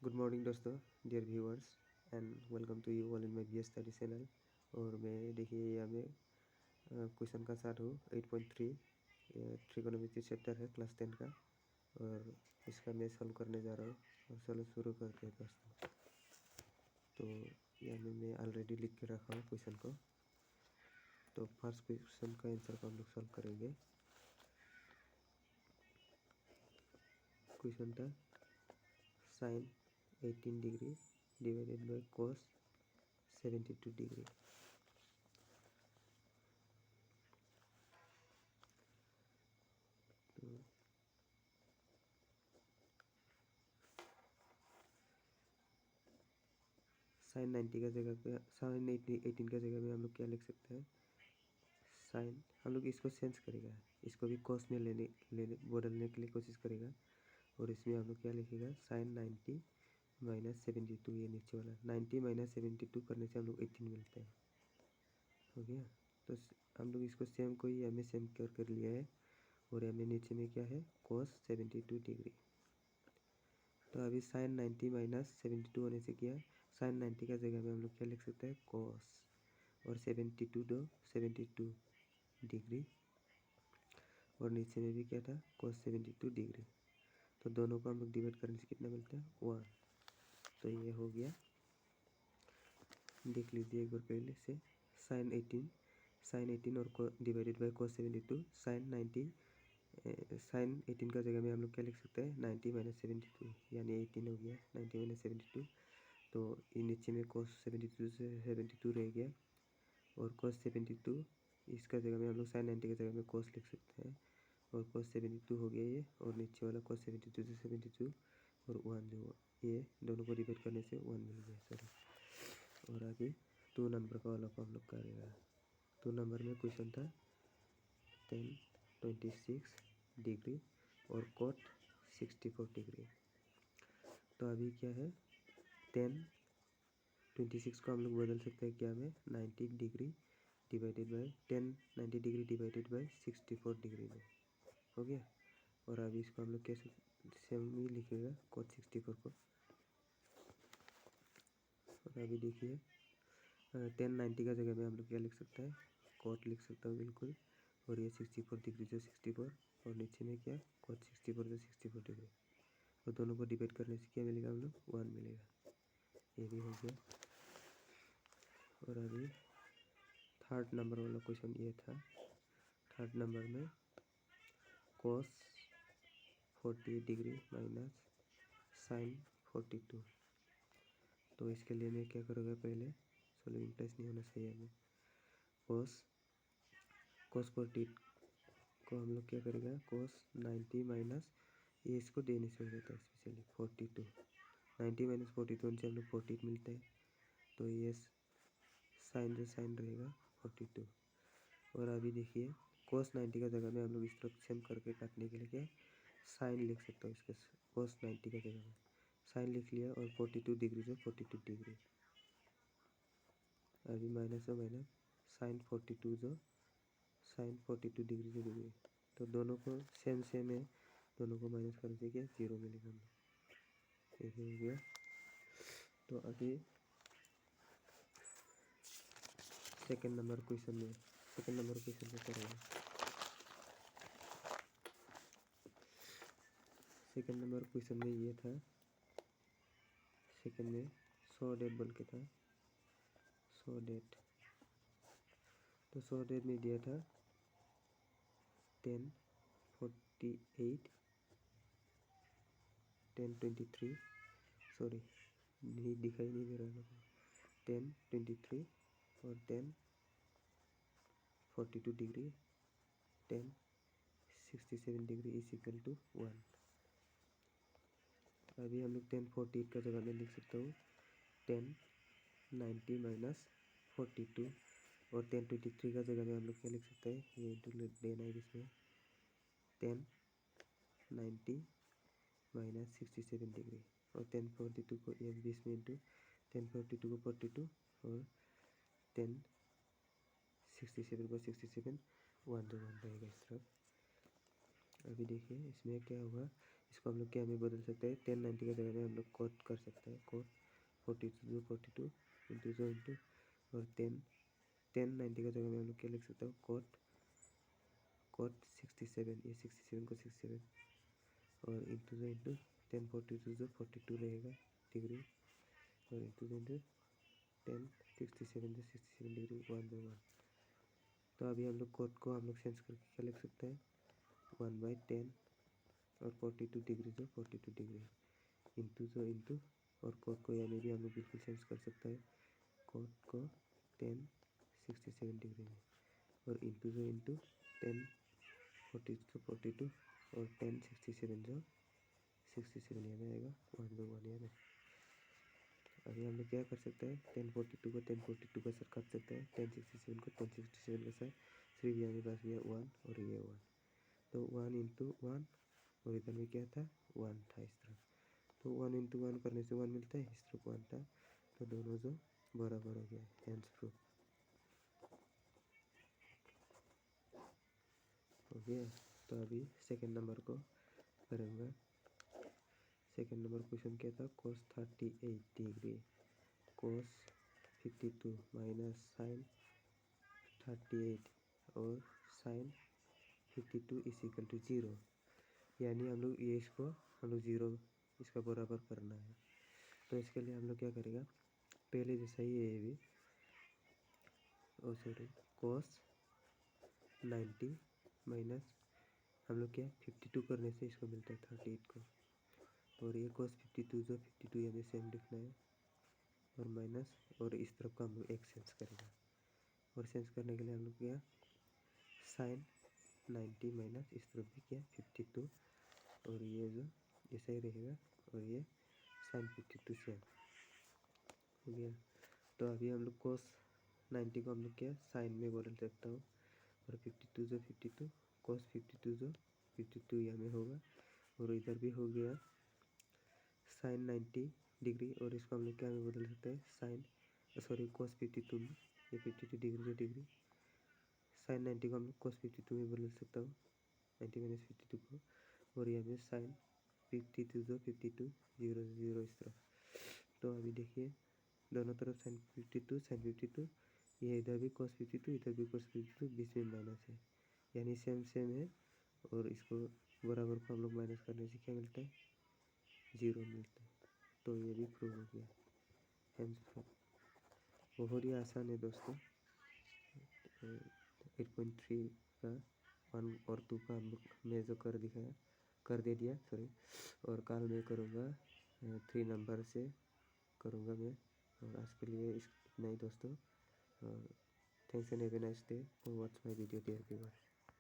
Good morning दोस्तों, dear viewers and welcome to you all in my BS study channel. और मैं देखिए यहाँ में क्वेश्चन का साथ हूँ 8.3 ट्रिगोनोमेट्री चैप्टर है क्लास 10 का, और इसका मैं सॉल्व करने जा रहा हूँ। और चलो शुरू करते हैं दोस्तों। तो यहाँ में मैं ऑलरेडी लिख के रखा हूँ क्वेश्चन को। तो फर्स्ट क्वेश्चन का आंसर को हम लोग सॉल्व करेंगे। क्वेश्चन था sine 18 degree divided by cos 72 degree. तो साइन 90 का जगह पे साइन 18 का जगह में हम लोग क्या लिख सकते हैं, साइन हम लोग इसको चेंज करेगा, इसको भी cos में लेने बदलने के लिए कोशिश करेगा। और इसमें हम लोग क्या लिखेगा, साइन 90 माइनस 72, ये नीचे वाला 90 माइनस 72 करने से हम लोग 18 मिलता है। हो गया। तो हम लोग इसको सेम को ही हमें सेम कर लिया है। और हमें नीचे में क्या है, cos 72 डिग्री। तो अभी साइन 90 माइनस 72 होने से क्या, साइन 90 का जगह में हम लोग क्या लिख सकते हैं, cos, और 72 डिग्री, और नीचे में भी क्या था, cos 72 डिग्री। तो दोनों को हम लोग डिवाइड करने से कितना मिलता है, 1। तो ये हो गया। देख लीजिए एक बार पहले से, साइन 18 और डिवाइडेड बाय cos 72, साइन 18 का जगह में हम लोग क्या लिख सकते हैं, 90 माइनस 72, यानी 18 हो गया 90 माइनस 72। तो ये नीचे में cos 72 से 72 रह गया, और cos 72 इसका जगह में हम लोग साइन 90 की जगह में cos लिख सकते हैं, और cos 72 हो गया ये, और नीचे वाला cos 72 से 72 और 1 जो ये दोनों को डिवाइड करने से 1 मिल गया, सॉरी। और आगे 2 नंबर का वाला को हम लोग करेगा। 2 नंबर में क्वेश्चन था 1026 डिग्री और cot 64 डिग्री। तो अभी क्या है, 1026 को हम लोग बदल सकते हैं क्या में, 90 degree divided bye 90 degree divided bye 64 degree में। हो गया। और अभी इसको हम लोग कैसे सेम ही लिखेगा, cot 64 को। और अभी देखिए 1090 का जगह में हम लोग क्या लिख सकते हैं, cot लिख सकता हूँ बिल्कुल। और ये 64 डिग्री जो 64, और नीचे में क्या, cot 64 जो 64 डिग्री। और दोनों को डिवाइड करने से क्या मिलेगा, हम लोग 1 मिलेगा। ये भी हो गया। और अभी थर्ड नंबर वाला क्वेश्चन ये था। थर्ड नंबर में cos 40 डिग्री माइनस साइन 42। तो इसके लिए मैं क्या करूँगा, पहले चलो इंप्रेस नहीं होना चाहिए हमें। cos 40 को हम लोग क्या करेगा, cos 90 माइनस, ये इसको देने से हो जाता है स्पेशली 42, 90 माइनस 42 से हम लोग 48 मिलता है। तो ये साइन जो साइन रहेगा 42। और अभी देखिए cos 90 का जगह में हम लोग इस तरफ सेम करके काटने के लिए क्या साइन लिख सकता हूँ, इसके cos 90 का जगह में साइन लिख लिया, और 42 डिग्री जो 42 डिग्री, अभी माइनस और माइनस साइन 42 जो साइन 42 डिग्री जो डिग्री। तो दोनों को सेम सेम है, दोनों को माइनस करने से क्या 0 मिलेगा हम लोग। ये हो गया। तो अभी सेकंड नंबर क्वेश्चन में करेंगे। सेकंड नंबर क्वेश्चन में ये था, सेकंड में 100 डेट बोल के था, 100 डेट। तो 100 डेट में दिया था 1048 1023, सॉरी नहीं दिखाई नहीं दे रहा, 1023 और 1042 degree 1067 degree is equal to 1। अभी हम लोग 1048 का जगह में लिख सकता हूँ 1090 माइनस 42, और 1023 का जगह में हम लोग क्या लिख सकते हैं, ये इंटू देना है इसमें 1090 माइनस 67 डिग्री, और 1042 को ये बीस में इंटू 1042 को 42, और 1067 को 67, 1 जो 1 रहेगा इस तरफ। अभी देखिए इसमें क्या होगा, इसको हम लोग क्या में बदल सकते हैं, 1090 का जगह में हम लोग कोट कर सकते हैं, कोट 42 इंटू और 1090 का जगह में हम लोग क्या लिख सकते हो, कोट 67, ये 67 को 67 और इंटू 1042 रहेगा डिग्री और इंटू 10 67 डिग्री 1/1। तो अभी हम लोग कोट को हम लोग चेंज करके क्या लिख सकते हैं, 1/10 और 42 डिग्री जो 42 डिग्री इंटू और कोट को यहाँ में भी हम लोग बिल्कुल चेंज कर सकते हैं, कोट को 10 67 डिग्री में और इंटू 10 42 और 10 67 जो 67 यहाँ में आएगा 1/1 यहाँ में। अभी हम लोग क्या कर सकते हैं, 1042 को 1042 का साथ काट सकते हैं, 1067 को 1067 का साथ, सिर्फ यहाँ में बस ये 1 और ये 1, तो 1 इंटू 1 और इधर में क्या था 1 था इस तरफ, तो 1 इंटू 1 करने से 1 मिलता है, इस तरफ 1 था, तो दोनों जो बराबर हो गया, हैंड्स प्रूफ हो गया। तो अभी सेकंड नंबर को करेंगे। सेकंड नंबर क्वेश्चन क्या था, cos 38 degree cos 52 minus sine 38 और साइन 52 इज इक्वल टू 0, यानी हम लोग ये इसको हम लोग 0 इसका बराबर करना है। तो इसके लिए हम लोग क्या करेगा, पहले जैसा ही है ये भी, सॉरी cos 90 माइनस हम लोग क्या 52 करने से इसको मिलता है 38 को, और ये cos 52 जो 52 यहाँ सेम लिखना है और माइनस और इस तरफ का हम लोग एक चेंज करेगा, और चेंज करने के लिए हम लोग क्या साइन 90 माइनस इस तरफ भी क्या 52 और ये जो ऐसा ही रहेगा और ये साइन 52 सेम हो गया। तो अभी हम लोग cos 90 को हम लोग क्या साइन में बदल सकता हूँ और 52 जो 52 cos 52 जो 52 यहाँ में होगा और इधर भी हो गया साइन 90 डिग्री और इसको हम लोग क्या में बदल सकते हैं, साइन सॉरी cos 52 में, ये 52 डिग्री साइन 90 को हम लोग cos 52 में बदल सकता हूँ, 90 माइनस 52 को, और यहाँ में साइन 52 जो 52 0 इस तरफ। तो अभी देखिए दोनों तरफ साइन 52 ये इधर भी cos 52 इधर भी cos 52, बीच में माइनस है यानी सेम है, और इसको बराबर को हम लोग माइनस करने से क्या मिलता है 0 मिलता है। तो ये भी प्रूव हो गया, हैंड्स प्रूफ। बहुत ही आसान है दोस्तों, 8.3 का 1 और 2 का हम लोग मैं जो कर दे दिया सॉरी, और कल मैं करूँगा 3 नंबर से करूँगा मैं, और आज के लिए इतना ही दोस्तों, और thanks and have a nice day for watch my video dear viewer.